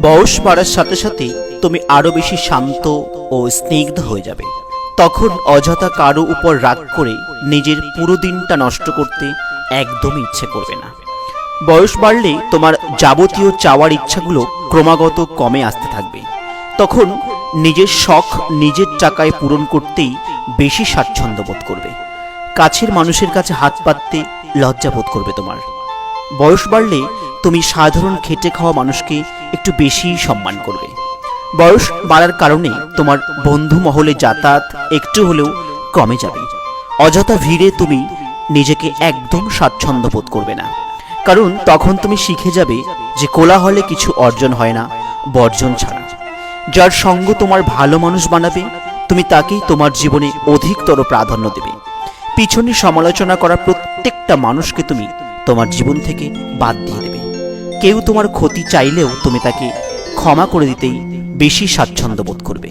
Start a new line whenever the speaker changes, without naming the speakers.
বয়স বাড়ার সাথে সাথে তুমি আরো বেশি শান্ত ও স্নিগ্ধ হয়ে যাবে। তখন অযথা কারো উপর রাগ করে নিজের পুরো দিনটা নষ্ট করতে একদমই ইচ্ছে করবে না। বয়স বাড়লে তোমার যাবতীয় চাওয়ার ইচ্ছাগুলো ক্রমাগত কমে আসতে থাকবে। তখন নিজের শখ নিজের টাকায় পূরণ করতেই বেশি স্বাচ্ছন্দ্য বোধ করবে। কাছের মানুষের কাছে হাত পাততে লজ্জা বোধ করবে তোমার। বয়স বাড়লে তুমি সাধারণ খেটে খাওয়া মানুষকে একটু বেশি সম্মান করবে। বয়স বাড়ার কারণে তোমার বন্ধু মহলে যাতায়াত একটু হলেও কমে যাবে। অযথা ভিড়ে তুমি নিজেকে একদম স্বাচ্ছন্দ্য বোধ করবে না, কারণ তখন তুমি শিখে যাবে যে কোলাহলে কিছু অর্জন হয় না বর্জন ছাড়া। যার সঙ্গ তোমার ভালো মানুষ বানাবে, তুমি তাকেই তোমার জীবনে অধিকতর প্রাধান্য দেবে। পিছনে সমালোচনা করা প্রত্যেকটা মানুষকে তুমি তোমার জীবন থেকে বাদ দিয়ে দেবে। কেউ তোমার ক্ষতি চাইলেও তুমি তাকে ক্ষমা করে দিতেই বেশি স্বাচ্ছন্দ্য বোধ করবে।